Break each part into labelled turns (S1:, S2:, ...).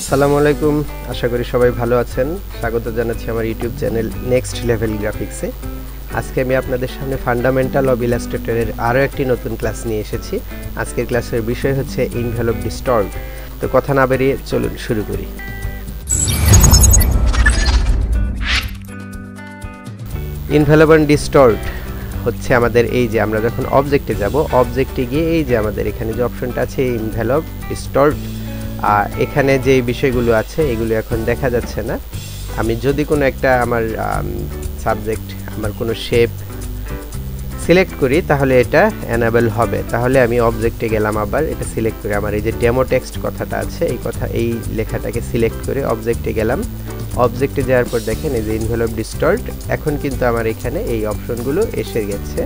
S1: আসসালামু আলাইকুম, আশা করি সবাই ভালো আছেন। স্বাগত জানাচ্ছি আমার ইউটিউব চ্যানেল নেক্সট লেভেল গ্রাফিক্সে। আজকে আমি আপনাদের সামনে ফান্ডামেন্টাল অফ ইলাস্ট্রেটরের আরও একটি নতুন ক্লাস নিয়ে এসেছি। আজকের ক্লাসের বিষয় হচ্ছে এনভেলপ ডিস্টর্ট। তো কথা না বেরিয়ে চলুন শুরু করি। এনভেলপ এন্ড ডিস্টর্ট হচ্ছে আমাদের এই যে আমরা যখন অবজেক্টে যাব, অবজেক্টে গিয়ে এই যে আমাদের এখানে যে অপশনটা আছে এনভেলপ ডিস্টর্ট, এখানে যে বিষয়গুলো আছে এগুলো এখন দেখা যাচ্ছে না। আমি যদি কোনো একটা আমার সাবজেক্ট, আমার কোনো শেপ সিলেক্ট করি তাহলে এটা এনেবল হবে। তাহলে আমি অবজেক্টে গেলাম, আবার এটা সিলেক্ট করে আমার এই যে ডেমো টেক্সট কথাটা আছে এই লেখাটাকে সিলেক্ট করে অবজেক্টে গেলাম। অবজেক্টে যাওয়ার পর দেখেন এই যে এনভেলপ ডিস্টর্ট, এখন কিন্তু আমার এখানে এই অপশনগুলো এসে গেছে,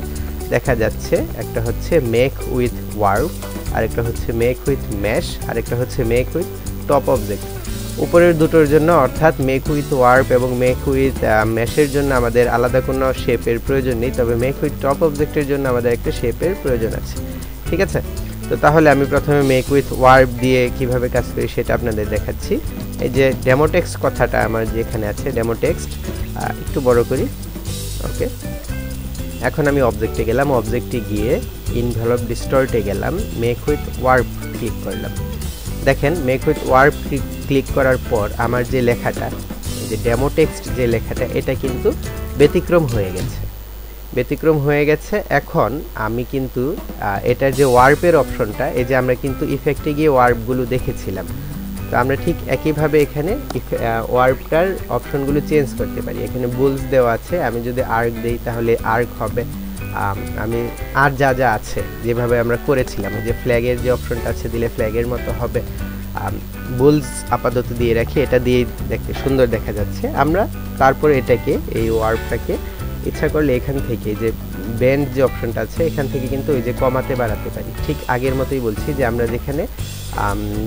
S1: দেখা যাচ্ছে। একটা হচ্ছে মেক উইথ ওয়ার্প, আরেকটা হচ্ছে মেক উইথ ম্যাশ, আরেকটা হচ্ছে মেক উইথ টপ অবজেক্ট। উপরের দুটোর জন্য অর্থাৎ মেক উইথ ওয়ার্প এবং মেক উইথ ম্যাশের জন্য আমাদের আলাদা কোনো শেপের প্রয়োজন নেই, তবে মেক উইথ টপ অবজেক্টের জন্য আমাদের একটা শেপের প্রয়োজন আছে। ঠিক আছে, তো তাহলে আমি প্রথমে মেক উইথ ওয়ার্প দিয়ে কিভাবে কাজ করি সেটা আপনাদের দেখাচ্ছি। এই যে ডেমো টেক্সট কথাটা আমার যেখানে আছে, ডেমো টেক্সট একটু বড় করি। ওকে, এখন আমি অবজেক্টে গেলাম, অবজেক্টে গিয়ে এনভেলপ ডিস্টর্টে গেলাম, মেক উইথ ওয়ার্প ক্লিক করলাম। দেখেন মেক উইথ ওয়ার্প ক্লিক করার পর আমার যে লেখাটা, এই যে ডেমো টেক্সট যে লেখাটা, এটা কিন্তু ব্যতিক্রম হয়ে গেছে। এখন আমি কিন্তু এটার যে ওয়ার্পের অপশনটা, এই যে আমরা কিন্তু ইফেক্টে গিয়ে ওয়ার্পগুলো দেখেছিলাম, তো আমরা ঠিক একইভাবে এখানে ওয়ার্পটার অপশনগুলো চেঞ্জ করতে পারি। এখানে বুলস দেওয়া আছে, আমি যদি আর্ক দেই তাহলে আর্ক হবে। আমি আর যা যা আছে যেভাবে আমরা করেছিলাম, যে ফ্ল্যাগের যে অপশনটা আছে দিলে ফ্ল্যাগের মতো হবে। বুলস আপাতত দিয়ে রাখি, এটা দিয়ে দেখতে সুন্দর দেখা যাচ্ছে। আমরা তারপরে এটাকে, এই ওয়ার্পটাকে ইচ্ছা করলে এখান থেকে যে ব্যান্ড যে অপশনটা আছে এখান থেকে কিন্তু ওই যে কমাতে বাড়াতে পারি। ঠিক আগের মতোই বলছি যে আমরা যেখানে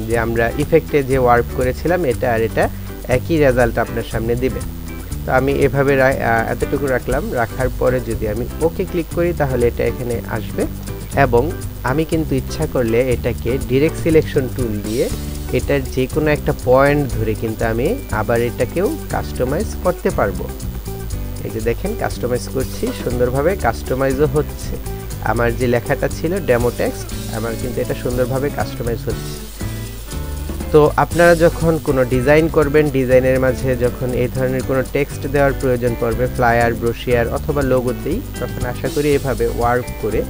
S1: যে আমরা ইফেক্টে যে ওয়ার্প করেছিলাম এটা আর এটা একই রেজাল্ট আপনার সামনে দিবে। তো আমি এভাবে এতটুকু রাখলাম, রাখার পরে যদি আমি ওকে ক্লিক করি তাহলে এটা এখানে আসবে। এবং আমি কিন্তু ইচ্ছা করলে এটাকে ডিরেক্ট সিলেকশন টুল দিয়ে এটার যে কোনো একটা পয়েন্ট ধরে কিন্তু আমি আবার এটাকেও কাস্টমাইজ করতে পারবো। এই যে দেখেন কাস্টমাইজ করছি, সুন্দরভাবে কাস্টমাইজও হচ্ছে। আমার যে লেখাটা ছিল ডেমো টেক্সট, আমার কিন্তু এটা সুন্দরভাবে কাস্টমাইজ হচ্ছে। তো আপনারা যখন কোনো ডিজাইন করবেন, ডিজাইনের মাঝে যখন এই ধরনের কোনো টেক্সট দেওয়ার প্রয়োজন পড়বে, ফ্লায়ার, ব্রোশিয়ার অথবা লোগোতেই, তখন আশা করি এভাবে ওয়ার্প করে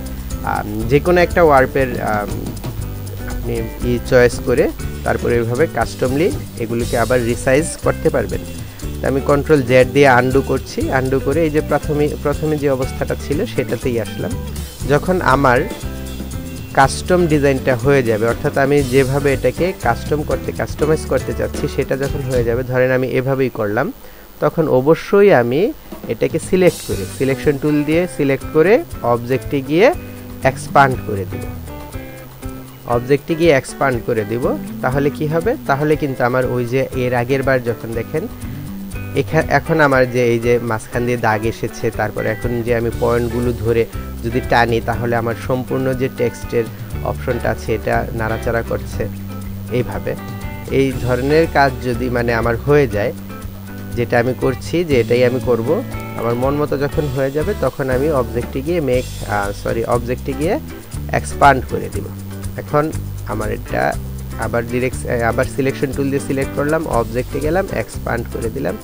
S1: যে কোনো একটা ওয়ার্পের আপনি চয়েস করে তারপরে এভাবে কাস্টমলি এগুলিকে আবার রিসাইজ করতে পারবেন। আমি কন্ট্রোল জেড দিয়ে আন্ডু করছি, আন্ডু করে এই যে প্রথমে যে অবস্থাটা ছিল সেটাতেই আসলাম। যখন আমার কাস্টম ডিজাইনটা হয়ে যাবে, অর্থাৎ আমি যেভাবে এটাকে কাস্টমাইজ করতে চাচ্ছি সেটা যখন হয়ে যাবে, ধরেন আমি এভাবেই করলাম, তখন অবশ্যই আমি এটাকে সিলেক্ট করে সিলেকশন টুল দিয়ে সিলেক্ট করে অবজেক্টে গিয়ে এক্সপান্ড করে দিব। তাহলে কি হবে? তাহলে কিন্তু আমার ওই যে এর আগের বার যখন দেখেন এখন আমার যে এই যে মাঝখান দিয়ে দাগ এসেছে, তারপরে এখন যে আমি পয়েন্টগুলো ধরে যদি টানি তাহলে আমার সম্পূর্ণ যে টেক্সটের অপশনটা আছে এটা নাড়াচাড়া করছে। এইভাবে এই ধরনের কাজ যদি আমার হয়ে যায়, যেটা আমি করছি যে এটাই আমি করব, আমার মন মতো যখন হয়ে যাবে তখন আমি অবজেক্টে গিয়ে এক্সপান্ড করে দিব। এখন আমার এটা আবার সিলেকশন টুল দিয়ে সিলেক্ট করলাম, অবজেক্টে গেলাম, এক্সপান্ড করে দিলাম।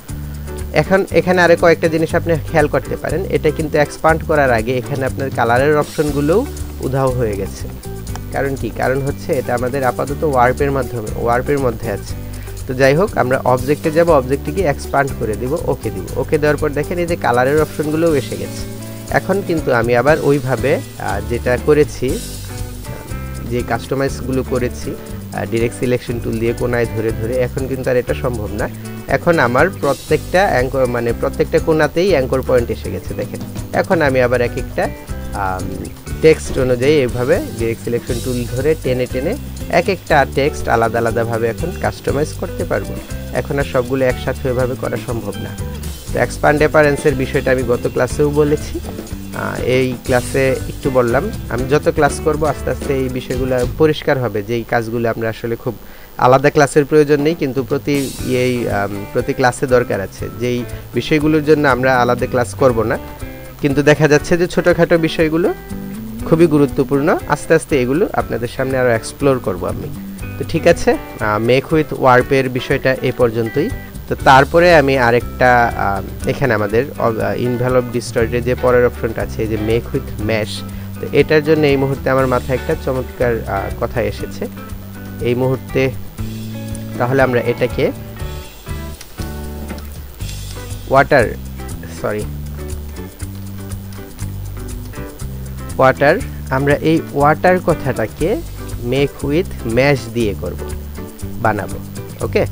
S1: এখন এখানে আরো কয়েকটা জিনিস আপনি খেয়াল করতে পারেন, এটা কিন্তু এক্সপান্ড করার আগে এখানে আপনার কালারের অপশনগুলোও উধাও হয়ে গেছে। কারণ কি? কারণ হচ্ছে এটা আমাদের আপাতত ওয়ার্পের মধ্যে আছে। তো যাই হোক, আমরা অবজেক্টে যাব, অবজেক্টে গিয়ে এক্সপান্ড করে দিব, ওকে দেওয়ার পর দেখেন এই যে কালারের অপশনগুলোও এসে গেছে। এখন কিন্তু আমি আবার ওইভাবে যেটা করেছি, যে কাস্টমাইজগুলো করেছি ডিরেক্ট সিলেকশন টুল দিয়ে কোনায় ধরে এখন কিন্তু আর এটা সম্ভব না। এখন আমার প্রত্যেকটা কোনাতেই অ্যাঙ্কর পয়েন্ট এসে গেছে। দেখেন এখন আমি আবার এক একটা টেক্সট অনুযায়ী এইভাবে ডিরেক্ট সিলেকশন টুল ধরে টেনে এক একটা টেক্সট আলাদাভাবে এখন কাস্টমাইজ করতে পারবো। এখন আর সবগুলো একসাথে ওইভাবে করা সম্ভব না। তো এক্সপান্ড অ্যাপারেন্সের বিষয়টা আমি গত ক্লাসেও বলেছি, এই ক্লাসে একটু বললাম। আমি যত ক্লাস করব আস্তে আস্তে এই বিষয়গুলো পরিষ্কার হবে, যে এই কাজগুলো আমরা আসলে খুব আলাদা ক্লাসের প্রয়োজন নেই, কিন্তু প্রতি ক্লাসে দরকার আছে। যেই বিষয়গুলোর জন্য আমরা আলাদা ক্লাস করব না, কিন্তু দেখা যাচ্ছে যে ছোটোখাটো বিষয়গুলো খুবই গুরুত্বপূর্ণ। আস্তে আস্তে এগুলো আপনাদের সামনে আরও এক্সপ্লোর করব আমি। তো ঠিক আছে, মেক উইথ ওয়ার্পের বিষয়টা এ পর্যন্তই। তো তারপরে আমি আরেকটা এখানে আমাদের ইনভেলপ ডিস্টর্টের যে পরের অপশনটা আছে, এই যে মেক উইথ ম্যাশ, তো এটার জন্য এই মুহূর্তে আমার মাথায় একটা চমৎকার কথা এসেছে এই মুহূর্তে। তাহলে আমরা এটাকে ওয়াটার আমরা এই ওয়াটার কথাটাকে মেক উইথ ম্যাশ দিয়ে বানাবো। ওকে,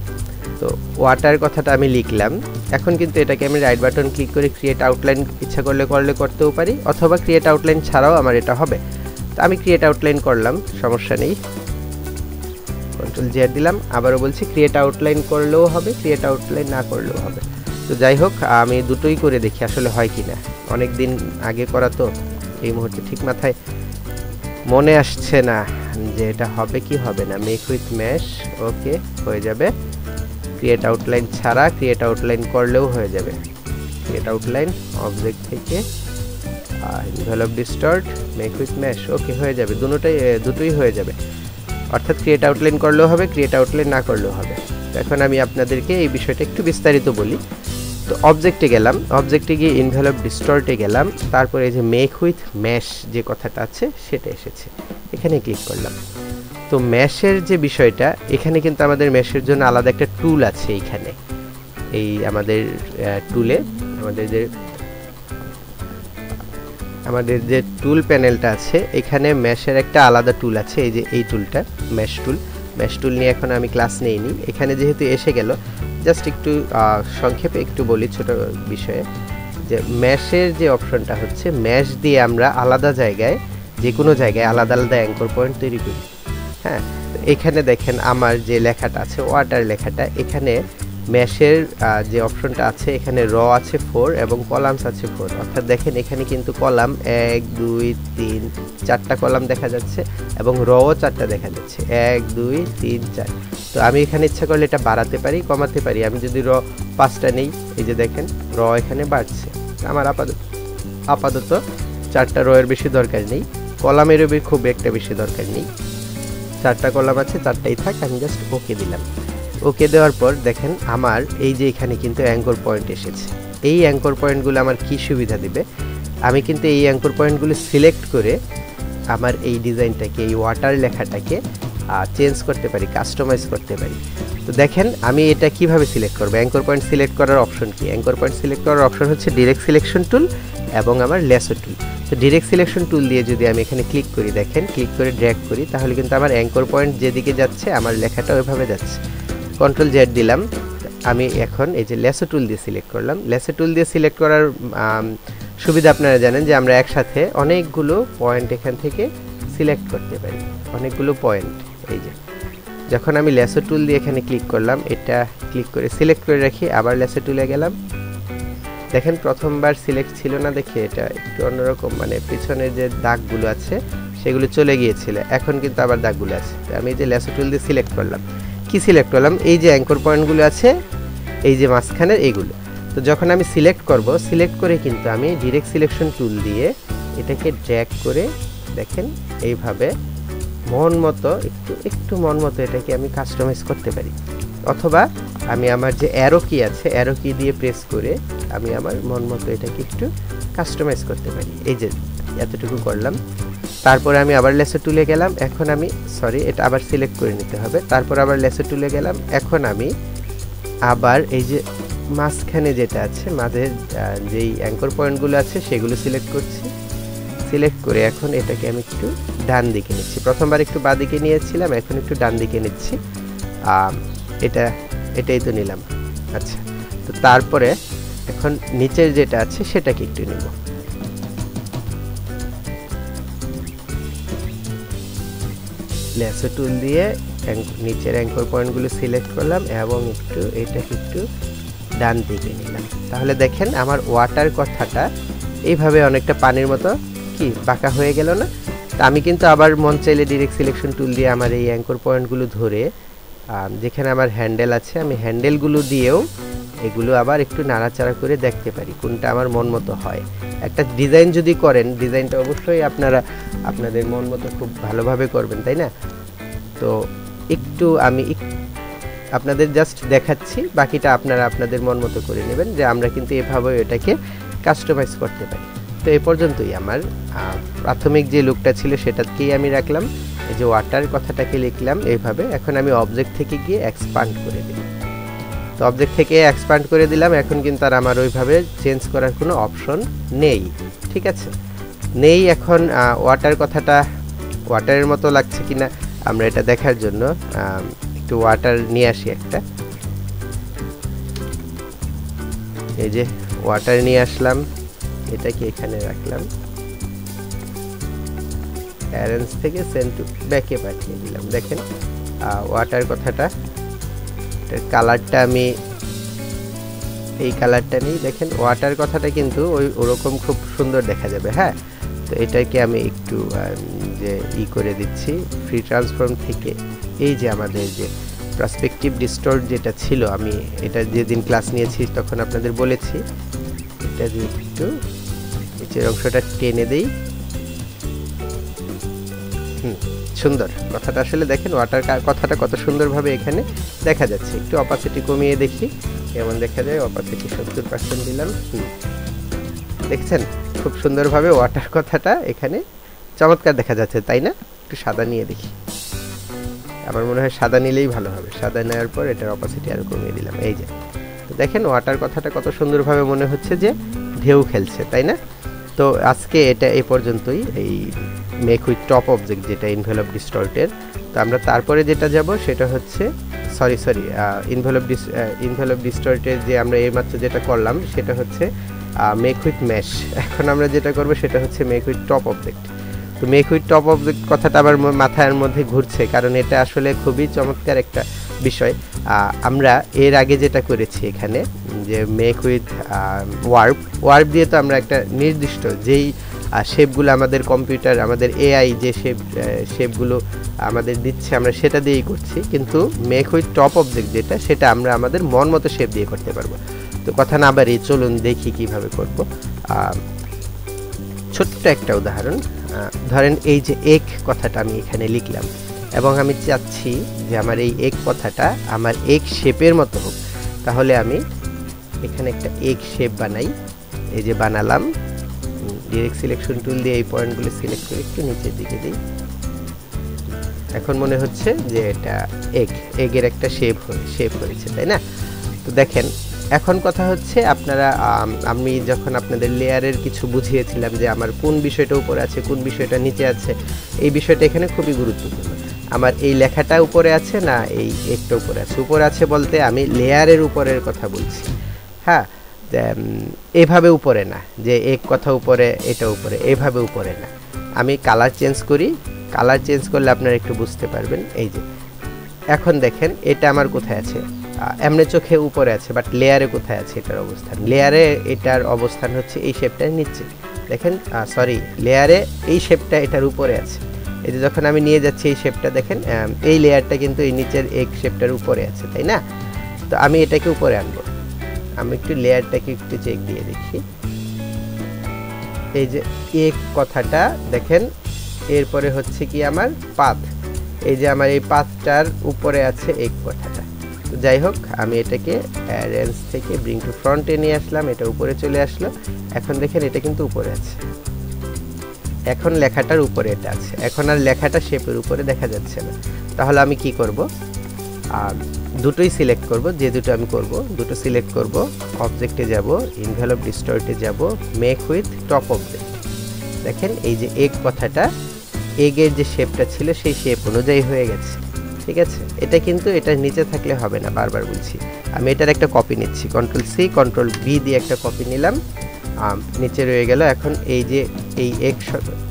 S1: তো ওয়াটার কথাটা আমি লিখলাম। এখন কিন্তু এটাকে আমি রাইট বাটন ক্লিক করে ক্রিয়েট আউটলাইন ইচ্ছা করলে করতেও পারি, অথবা ক্রিয়েট আউটলাইন ছাড়াও আমার এটা হবে। তো আমি ক্রিয়েট আউটলাইন করলাম, সমস্যা নেই, কন্ট্রোল জেড দিলাম। আবারও বলছি, ক্রিয়েট আউটলাইন করলেও হবে, ক্রিয়েট আউটলাইন না করলেও হবে। তো যাই হোক, আমি দুটোই করে দেখি আসলে হয় কি না। অনেক দিন আগে করা তো, এই মুহূর্তে ঠিক মাথায় মনে আসছে না যে এটা হবে কি হবে না। মেক উইথ ম্যাশ, ওকে, হয়ে যাবে। ক্রিয়েট আউটলাইন ছাড়া ক্রিয়েট আউটলাইন করলেও হয়ে যাবে। ক্রিয়েট আউটলাইন অবজেক্ট থেকে envelope distort, make with mesh, okay, হয়ে যাবে। দুটোই হয়ে যাবে, অর্থাৎ ক্রিয়েট আউটলাইন করলেও হবে, ক্রিয়েট আউটলাইন না করলেও হবে। এখন আমি আপনাদেরকে এই বিষয়টা একটু বিস্তারিত বলি। তো অবজেক্টে গেলাম, অবজেক্টে গিয়ে ইনভেলপ ডিস্টর্টে গেলাম, তারপরে এই যে মেক উইথ ম্যাশ যে কথাটা আছে সেটা এসেছে, এখানে ক্লিক করলাম। তো ম্যাশের যে বিষয়টা, এখানে কিন্তু আমাদের ম্যাশের জন্য আলাদা একটা টুল আছে। এইখানে এই আমাদের টুলে আমাদের যে টুল প্যানেলটা আছে, এখানে ম্যাশের একটা আলাদা টুল আছে। এই যে এই টুলটা ম্যাশ টুল নিয়ে এখন আমি ক্লাস নেইনি। এখানে যেহেতু এসে গেল, জাস্ট একটু সংক্ষেপে একটু বলি ছোট বিষয়ে, যে ম্যাশের যে অপশনটা হচ্ছে, ম্যাশ দিয়ে আমরা আলাদা জায়গায়, যে কোনো জায়গায় আলাদা আলাদা অ্যাঙ্কর পয়েন্ট তৈরি করি। হ্যাঁ, এখানে দেখেন আমার যে লেখাটা আছে, ওয়াটার লেখাটা, এখানে ম্যাশের যে অপশনটা আছে, এখানে র আছে 4 এবং কলামস আছে 4। অর্থাৎ দেখেন এখানে কিন্তু কলাম 1 2 3 4টা কলাম দেখা যাচ্ছে, এবং রও 4টা দেখা যাচ্ছে, 1 2 3 4। তো আমি এখানে ইচ্ছা করলে এটা বাড়াতে পারি, কমাতে পারি। আমি যদি র 5টা নেই, এই যে দেখেন র এখানে বাড়ছে। আমার আপাতত 4টা র এর বেশি দরকার নেই, কলামেরও খুব একটা বেশি দরকার নেই। 4টা কলাম আছে, 4টাই থাক। আমি জাস্ট ওকে দিলাম। ওকে দেওয়ার পর দেখেন আমার এই যে এখানে কিন্তু অ্যাঙ্কর পয়েন্ট এসেছে। এই অ্যাঙ্কর পয়েন্টগুলো আমার কি সুবিধা দিবে, আমি কিন্তু এই অ্যাঙ্কর পয়েন্টগুলো সিলেক্ট করে আমার এই ডিজাইনটাকে, এই ওয়াটার লেখাটাকে চেঞ্জ করতে পারি, কাস্টমাইজ করতে পারি। তো দেখেন আমি এটা কিভাবে সিলেক্ট করব। অ্যাঙ্কর পয়েন্ট সিলেক্ট করার অপশন কি? অ্যাঙ্কর পয়েন্ট সিলেক্ট করার অপশন হচ্ছে ডিরেক্ট সিলেকশন টুল এবং আমার লেসো টুল। তো ডিরেক্ট সিলেকশন টুল দিয়ে যদি আমি এখানে ক্লিক করি, দেখেন ক্লিক করে ড্র্যাগ করি, তাহলে কিন্তু আমার অ্যাঙ্কর পয়েন্ট যেদিকে যাচ্ছে আমার লেখাটা ওইভাবে যাচ্ছে। কন্ট্রোল জেড দিলাম। আমি এখন এই যে লেসো টুল দিয়ে সিলেক্ট করলাম। লেসো টুল দিয়ে সিলেক্ট করার সুবিধা আপনারা জানেন যে আমরা একসাথে অনেকগুলো পয়েন্ট এখান থেকে সিলেক্ট করতে পারি, অনেকগুলো পয়েন্ট। এই যে যখন আমি লেসো টুল দিয়ে এখানে ক্লিক করলাম, এটা ক্লিক করে সিলেক্ট করে রাখি, আবার লেসো টুলে গেলাম, দেখেন প্রথমবার সিলেক্ট ছিল না দেখে এটা একটু অন্যরকম, মানে পিছনের যে দাগগুলো আছে সেগুলো চলে গিয়েছিল, এখন কিন্তু আবার দাগগুলো আছে। আমি এই যে লেসো টুল দিয়ে সিলেক্ট করলাম, কি সিলেক্ট করলাম? এই যে অ্যাঙ্কর পয়েন্টগুলো আছে, এই যে মাঝখানের এইগুলো। তো যখন আমি সিলেক্ট করব, সিলেক্ট করে কিন্তু আমি ডিরেক্ট সিলেকশন টুল দিয়ে এটাকে ড্র্যাগ করে দেখেন এইভাবে মন মতো একটু মন মতো এটাকে আমি কাস্টমাইজ করতে পারি। অথবা আমি আমার যে অ্যারো কি আছে, অ্যারো কি দিয়ে প্রেস করে আমি আমার মন মতো এটাকে একটু কাস্টমাইজ করতে পারি। এই যে এতটুকু করলাম, তারপরে আমি আবার লেসো টুলে গেলাম। এখন আমি এটা আবার সিলেক্ট করে নিতে হবে। তারপর আবার লেসো টুলে গেলাম। এখন আমি আবার এই যে মাঝখানে যেটা আছে, মাঝের যেই অ্যাঙ্কর পয়েন্টগুলো আছে সেগুলো সিলেক্ট করছি। সিলেক্ট করে এখন এটাকে আমি একটু ডান দিকে নিচ্ছি। প্রথমবার একটু বাঁ দিকে নিয়েছিলাম, এখন একটু ডান দিকে নিচ্ছি। এটাই তো নিলাম। আচ্ছা, তো তারপরে এখন নিচের যেটা আছে সেটাকে একটু নিব। লেসো টুল দিয়ে নিচের অ্যাঙ্কর পয়েন্টগুলো সিলেক্ট করলাম এবং এটাকে একটু ডান দিকে নিলাম। তাহলে দেখেন আমার ওয়াটার কথাটা এইভাবে অনেকটা পানির মতো কি বাঁকা হয়ে গেল না? তা আমি কিন্তু আবার মন চাইলে ডিরেক্ট সিলেকশন টুল দিয়ে আমার এই অ্যাঙ্কর পয়েন্টগুলো ধরে যেখানে আমার হ্যান্ডেল আছে আমি হ্যান্ডেলগুলো দিয়েও এগুলো আবার একটু নাড়াচাড়া করে দেখতে পারি কোনটা আমার মন মতো হয়। একটা ডিজাইন যদি করেন, ডিজাইনটা অবশ্যই আপনারা আপনাদের মন মতো খুব ভালোভাবে করবেন, তাই না? তো একটু আমি আপনাদের জাস্ট দেখাচ্ছি, বাকিটা আপনারা আপনাদের মন মতো করে নেবেন, যে আমরা কিন্তু এভাবে এটাকে কাস্টমাইজ করতে পারি। তো এই পর্যন্তই আমার প্রাথমিক যে লুকটা ছিল সেটাকেই আমি রাখলাম। এই যে ওয়াটার কথাটাকে লিখলাম এইভাবে। এখন আমি অবজেক্ট থেকে গিয়ে এক্সপান্ড করে দিলাম। তো অবজেক্ট থেকে এক্সপান্ড করে দিলাম। এখন কিন্তু আর আমার ওইভাবে চেঞ্জ করার কোনো অপশন নেই, ঠিক আছে? নেই। এখন ওয়াটার কথাটা ওয়াটারের মতো লাগছে কিনা আমরা এটা দেখার জন্য একটু ওয়াটার নিয়ে আসি একটা। এই যে ওয়াটার নিয়ে আসলাম, এটাকে এখানে রাখলাম, অ্যারেঞ্জ থেকে সেন্ড টু ব্যাকে পাঠিয়ে দিলাম। দেখেন ওয়াটার কথাটা, কালারটা আমি এই কালারটা নিই। দেখেন ওয়াটার কথাটা কিন্তু ওরকম খুব সুন্দর দেখা যাবে। হ্যাঁ, তো এটাকে আমি একটু যে করে দিচ্ছি ফ্রি ট্রান্সফর্ম থেকে। এই যে আমাদের যে পার্সপেক্টিভ ডিস্টর্ট যেটা ছিল, আমি এটা যেদিন ক্লাস নিয়েছি তখন আপনাদের বলেছি, এটা দিয়ে একটু নিচের অংশটা টেনে দেই। সুন্দর কথাটা আসলে দেখেন ওয়াটার কথাটা কত সুন্দরভাবে এখানে দেখা যাচ্ছে। একটু অপাসিটি কমিয়ে দেখি কেমন দেখা যায়। অপাসিটি 70% দিলাম। দেখছেন খুব সুন্দরভাবে ওয়াটার কথাটা এখানে চমৎকার দেখা যাচ্ছে, তাই না? একটু সাদা নিয়ে দেখি। আমার মনে হয় সাদা নিলেই ভালো হবে। সাদা নেওয়ার পর এটার অপাসিটি আরো কমিয়ে দিলাম। এই যে তো দেখেন ওয়াটার কথাটা কত সুন্দরভাবে মনে হচ্ছে যে ঢেউ খেলছে, তাই না? তো আজকে এটা এই পর্যন্তই, এই মেক উইথ টপ অবজেক্ট যেটা এনভেলপ ডিস্টর্টের। তো আমরা তারপরে যেটা যাব সেটা হচ্ছে সরি এনভেলপ ডিস্টর্টের যে আমরা এইমাত্র যেটা করলাম সেটা হচ্ছে মেক উইথ মেশ। এখন আমরা যেটা করব সেটা হচ্ছে মেক উইথ টপ অবজেক্ট। তো মেক উইথ টপ অবজেক্ট কথাটা আমার মাথার মধ্যে ঘুরছে, কারণ এটা আসলে খুবই চমৎকার একটা বিষয়। আমরা এর আগে যেটা করেছি এখানে যে মেক উইথ ওয়ার্প দিয়ে তো আমরা একটা নির্দিষ্ট যেই শেপগুলো আমাদের কম্পিউটার, আমাদের এআই যে শেপগুলো আমাদের দিচ্ছে আমরা সেটা দিয়েই করছি, কিন্তু মেক উইথ টপ অবজেক্ট যেটা সেটা আমরা আমাদের মন মতো শেপ দিয়ে করতে পারবো। তো কথা না বাড়িয়ে চলুন দেখি কিভাবে করব। ছোট্ট একটা উদাহরণ, ধরেন এই যে এক কথাটা আমি এখানে লিখলাম এবং আমি চাচ্ছি যে আমার এই এক কথাটা আমার এক শেপের মতো হোক। তাহলে আমি এখানে একটা এক শেপ বানাই। এই যে বানালাম, ডিরেক্ট সিলেকশন টুল দিয়ে এই পয়েন্টগুলো সিলেক্ট করে একটু নিচের দিকে দিই। এখন মনে হচ্ছে যে এটা এগের একটা শেপ হয়েছে, তাই না? তো দেখেন এখন কথা হচ্ছে আপনারা আমি যখন আপনাদের লেয়ারের কিছু বুঝিয়েছিলাম যে আমার কোন বিষয়টা উপরে আছে কোন বিষয়টা নিচে আছে, এই বিষয়টা এখানে খুবই গুরুত্বপূর্ণ। আমার এই লেখাটা উপরে আছে না এই একটা উপরে আছে? উপরে আছে বলতে আমি লেয়ারের উপরের কথা বলছি। হ্যাঁ, এভাবে উপরে না যে এক কথা উপরে এটা উপরে, এভাবে উপরে না। আমি কালার চেঞ্জ করি, কালার চেঞ্জ করলে আপনারা একটু বুঝতে পারবেন। এই যে এখন দেখেন এটা আমার কোথায় আছে, এমনি চোখে উপরে আছে, বাট লেয়ারে কোথায় আছে এটার অবস্থান? লেয়ারে এটার অবস্থান হচ্ছে এই শেপটার নিচে। দেখেন লেয়ারে এই শেপটা এটার উপরে আছে। এই যে যখন আমি নিয়ে যাচ্ছি এই শেপটা দেখেন এই লেয়ারটা কিন্তু এই নিচের এক শেপটার উপরে আছে, তাই না? তো আমি এটাকে উপরে আনবো। আমি একটু লেয়ারটাকে একটু চেক দিয়ে দেখি। এই যে এক কথাটা দেখেন, এরপরে হচ্ছে কি আমার পাথ। এই যে আমার এই পাথটার উপরে আছে এক কথাটা। তো যাই হোক, আমি এটাকে অ্যারেঞ্জ থেকে ব্রিং টু ফ্রন্টে নিয়ে আসলাম, এটা উপরে চলে আসলো। এখন দেখেন এটা কিন্তু উপরে আছে, এখন লেখাটার উপরে এটা আছে। এখন আর লেখাটা শেপের উপরে দেখা যাচ্ছে না। তাহলে আমি কি করব? দুটোই সিলেক্ট করব, যে দুটো আমি করব দুটো সিলেক্ট করব, অবজেক্টে যাব, এনভেলপ ডিস্টর্টে যাব, মেক উইথ টপ অবজেক্ট। দেখেন এই যে এক কথাটা এগের যে শেপটা ছিল সেই শেপ অনুযায়ী হয়ে গেছে, ঠিক আছে? এটা কিন্তু এটার নিচে থাকলে হবে না, বারবার বলছি। আমি এটার একটা কপি নিচ্ছি, Ctrl+C Ctrl+V দিয়ে একটা কপি নিলাম, নিচে রয়ে গেল। এখন এই যে এই এক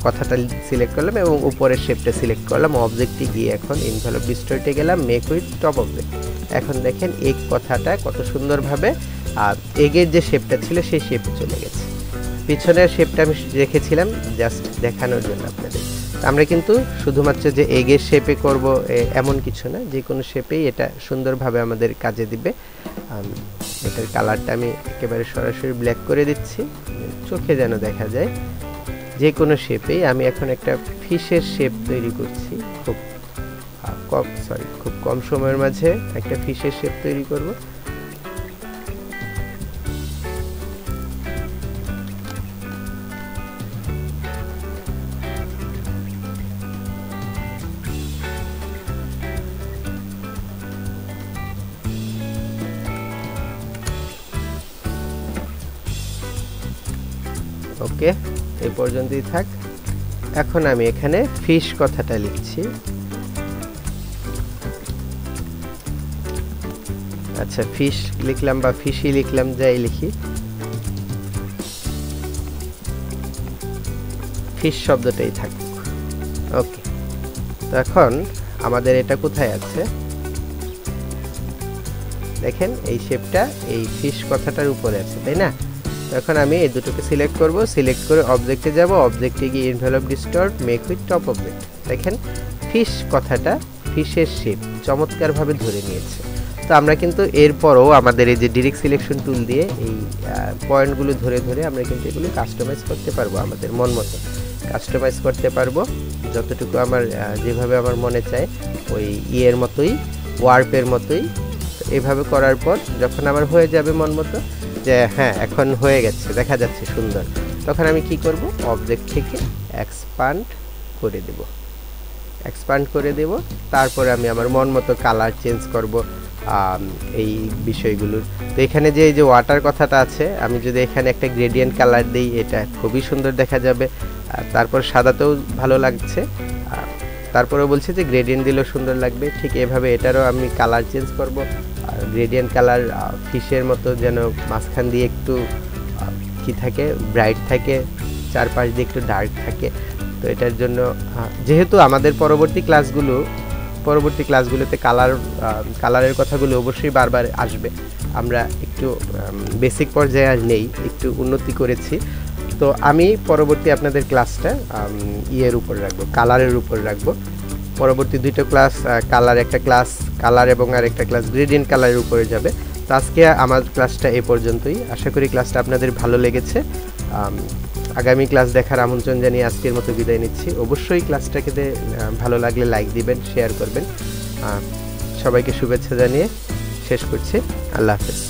S1: কথাটা সিলেক্ট করলাম এবং উপরের শেপটা সিলেক্ট করলাম, অবজেক্টে গিয়ে এখন এনভেলপ ডিস্টর্টে গেলাম, মেক উইথ টপ অবজেক্ট। এখন দেখেন এক কথাটা কত সুন্দরভাবে এগের যে শেপটা ছিল সেই শেপে চলে গেছে। পিছনের শেপটা আমি রেখেছিলাম জাস্ট দেখানোর জন্য আপনাদের। আমরা কিন্তু শুধুমাত্র যে এগের শেপে করব এমন কিছু না, যে কোনো শেপেই এটা সুন্দরভাবে আমাদের কাজে দিবে। এটার কালারটা আমি একেবারে সরাসরি ব্ল্যাক করে দিচ্ছি, চোখে যেন দেখা যায়। যে কোনো শেপেই আমি এখন একটা ফিশের শেপ তৈরি করছি, খুব কম সময়ের মাঝে একটা ফিশের শেপ তৈরি করব। ওকে, এই পর্যন্তই থাক। এখন আমি এখানে ফিশ কথাটা লিখছি। আচ্ছা, ফিশ লিখলাম বা ফিশি লিখলাম, যাই লিখি, ফিশ শব্দটাই থাক। ওকে, তো এখন আমাদের এটা কোথায় আছে দেখেন, এই শেপটা এই ফিশ কথাটার উপরে আছে, তাই না? এখন আমি এই দুটোকে সিলেক্ট করব, সিলেক্ট করে অবজেক্টে যাব, অবজেক্টে গিয়ে envelope distort, make with top object. দেখেন ফিশ কথাটা ফিশের শেপ চমৎকারভাবে ধরে নিয়েছে। তো আমরা কিন্তু এরপরও আমাদের এই যে ডিরেক্ট সিলেকশন টুল দিয়ে এই পয়েন্টগুলো ধরে ধরে আমরা কিন্তু এগুলো কাস্টমাইজ করতে পারবো, আমাদের মন মতো কাস্টমাইজ করতে পারবো, যতটুকু আমার যেভাবে আমার মনে চায় ওই ইয়ের মতোই, ওয়ার্পের মতোই। এভাবে করার পর যখন আমার হয়ে যাবে মন মতো, যে হ্যাঁ এখন হয়ে গেছে, দেখা যাচ্ছে সুন্দর, তখন আমি কি করব, অবজেক্ট থেকে এক্সপান্ড করে দেব, এক্সপান্ড করে দেব। তারপরে আমি আমার মন মতো কালার চেঞ্জ করব এই বিষয়গুলোর। তো এখানে যে এই যে ওয়াটার কথাটা আছে, আমি যদি এখানে একটা গ্রেডিয়েন্ট কালার দিই, এটা খুবই সুন্দর দেখা যাবে। তারপর সাদাতেও ভালো লাগছে, তারপরে বলছে যে গ্রেডিয়েন্ট দিলেও সুন্দর লাগবে। ঠিক এভাবে এটারও আমি কালার চেঞ্জ করব, গ্রেডিয়েন্ট কালার ফিশের মতো যেন মাঝখান দিয়ে একটু কি থাকে, ব্রাইট থাকে, চারপাশ দিয়ে একটু ডার্ক থাকে। তো এটার জন্য যেহেতু আমাদের পরবর্তী ক্লাসগুলোতে কালারের কথাগুলো অবশ্যই বারবার আসবে, আমরা একটু বেসিক পর্যায়ে আর নেই, একটু উন্নতি করেছি। তো আমি পরবর্তী আপনাদের ক্লাসটা ইয়ের উপর রাখবো, কালারের উপর রাখবো। পরবর্তী দুটো ক্লাস একটা ক্লাস কালার এবং আর একটা ক্লাস গ্রেডিয়েন্ট কালারের উপরে যাবে। তো আজকে আমার ক্লাসটা এ পর্যন্তই। আশা করি ক্লাসটা আপনাদের ভালো লেগেছে। আগামী ক্লাস দেখার আমন্ত্রণ জানিয়ে আজকের মতো বিদায় নিচ্ছি। অবশ্যই ক্লাসটাকে ভালো লাগলে লাইক দিবেন, শেয়ার করবেন। সবাইকে শুভেচ্ছা জানিয়ে শেষ করছি। আল্লাহ হাফেজ।